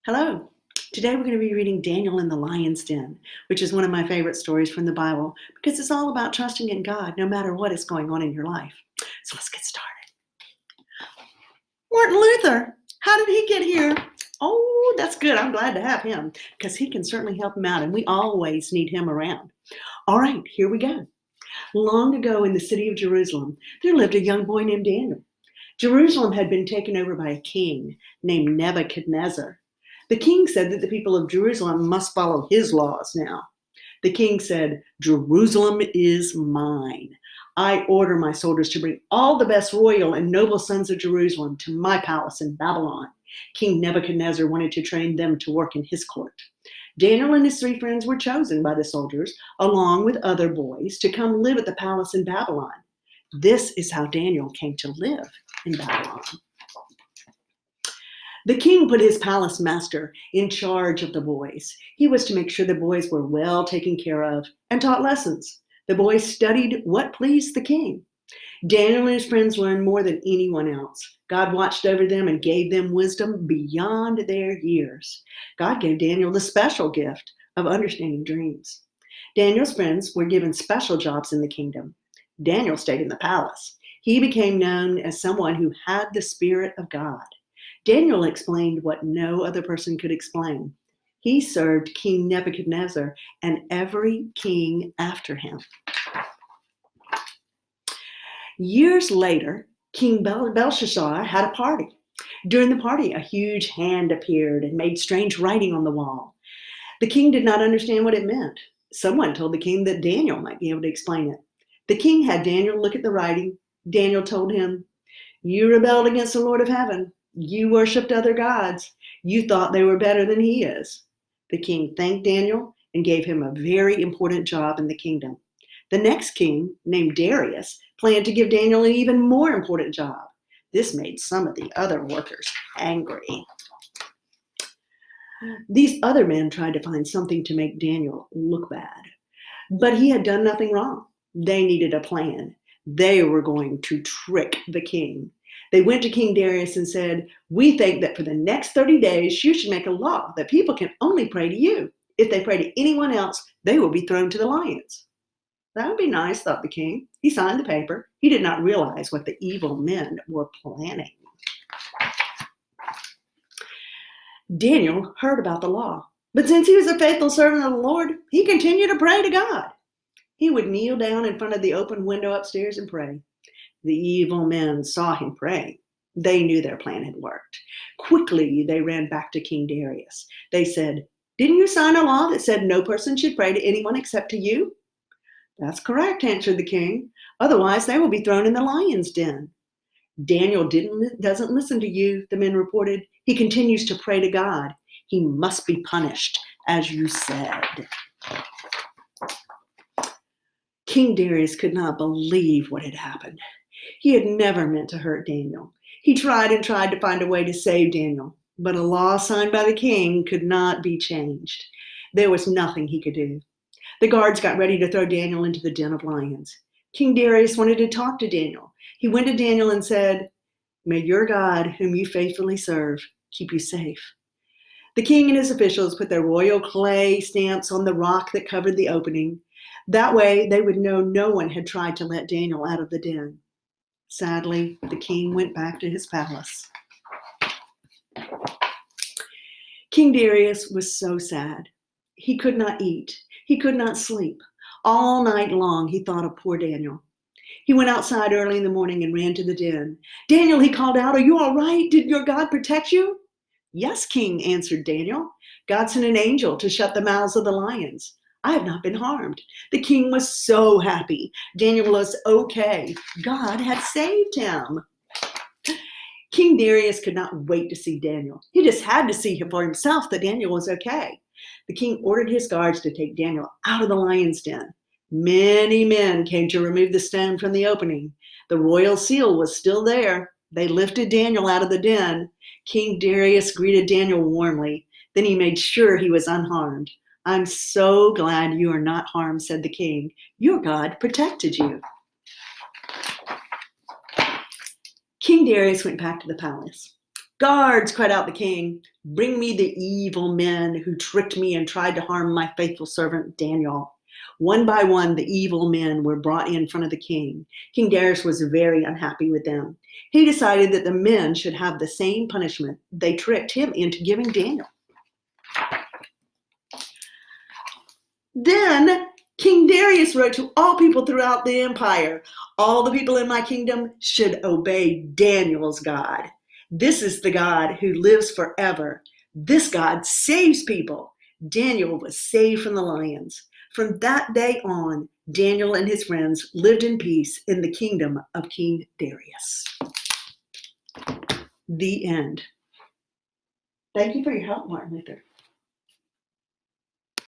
Hello. Today we're going to be reading Daniel in the Lion's Den, which is one of my favorite stories from the Bible because it's all about trusting in God no matter what is going on in your life. So let's get started. Martin Luther, how did he get here? Oh, that's good. I'm glad to have him because he can certainly help him out and we always need him around. All right, here we go. Long ago in the city of Jerusalem, there lived a young boy named Daniel. Jerusalem had been taken over by a king named Nebuchadnezzar. The king said that the people of Jerusalem must follow his laws now. The king said, "Jerusalem is mine. I order my soldiers to bring all the best royal and noble sons of Jerusalem to my palace in Babylon." King Nebuchadnezzar wanted to train them to work in his court. Daniel and his 3 friends were chosen by the soldiers, along with other boys, to come live at the palace in Babylon. This is how Daniel came to live in Babylon. The king put his palace master in charge of the boys. He was to make sure the boys were well taken care of and taught lessons. The boys studied what pleased the king. Daniel and his friends learned more than anyone else. God watched over them and gave them wisdom beyond their years. God gave Daniel the special gift of understanding dreams. Daniel's friends were given special jobs in the kingdom. Daniel stayed in the palace. He became known as someone who had the Spirit of God. Daniel explained what no other person could explain. He served King Nebuchadnezzar and every king after him. Years later, King Belshazzar had a party. During the party, a huge hand appeared and made strange writing on the wall. The king did not understand what it meant. Someone told the king that Daniel might be able to explain it. The king had Daniel look at the writing. Daniel told him, "You rebelled against the Lord of heaven. You worshipped other gods. You thought they were better than he is." The king thanked Daniel and gave him a very important job in the kingdom. The next king, named Darius, planned to give Daniel an even more important job. This made some of the other workers angry. These other men tried to find something to make Daniel look bad, but he had done nothing wrong. They needed a plan. They were going to trick the king. They went to King Darius and said, "We think that for the next 30 days, you should make a law that people can only pray to you. If they pray to anyone else, they will be thrown to the lions." That would be nice, thought the king. He signed the paper. He did not realize what the evil men were planning. Daniel heard about the law, but since he was a faithful servant of the Lord, he continued to pray to God. He would kneel down in front of the open window upstairs and pray. The evil men saw him pray. They knew their plan had worked. Quickly, they ran back to King Darius. They said, "Didn't you sign a law that said no person should pray to anyone except to you?" "That's correct," answered the king. "Otherwise, they will be thrown in the lion's den." "Daniel doesn't listen to you," the men reported. "He continues to pray to God. He must be punished, as you said." King Darius could not believe what had happened. He had never meant to hurt Daniel. He tried and tried to find a way to save Daniel, but a law signed by the king could not be changed. There was nothing he could do. The guards got ready to throw Daniel into the den of lions. King Darius wanted to talk to Daniel. He went to Daniel and said, "May your God, whom you faithfully serve, keep you safe." The king and his officials put their royal clay stamps on the rock that covered the opening. That way, they would know no one had tried to let Daniel out of the den. Sadly, the king went back to his palace. King Darius was so sad. He could not eat. He could not sleep. All night long, he thought of poor Daniel. He went outside early in the morning and ran to the den. "Daniel," he called out, "are you all right? Did your God protect you?" "Yes, King," answered Daniel. "God sent an angel to shut the mouths of the lions. I have not been harmed." The king was so happy. Daniel was okay. God had saved him. King Darius could not wait to see Daniel. He just had to see him for himself that Daniel was okay. The king ordered his guards to take Daniel out of the lion's den. Many men came to remove the stone from the opening. The royal seal was still there. They lifted Daniel out of the den. King Darius greeted Daniel warmly. Then he made sure he was unharmed. "I'm so glad you are not harmed," said the king. "Your God protected you." King Darius went back to the palace. "Guards," cried out the king, "bring me the evil men who tricked me and tried to harm my faithful servant Daniel." One by one, the evil men were brought in front of the king. King Darius was very unhappy with them. He decided that the men should have the same punishment they tricked him into giving Daniel. Then King Darius wrote to all people throughout the empire, "All the people in my kingdom should obey Daniel's God. This is the God who lives forever. This God saves people." Daniel was saved from the lions. From that day on, Daniel and his friends lived in peace in the kingdom of King Darius. The end. Thank you for your help, Martin Luther.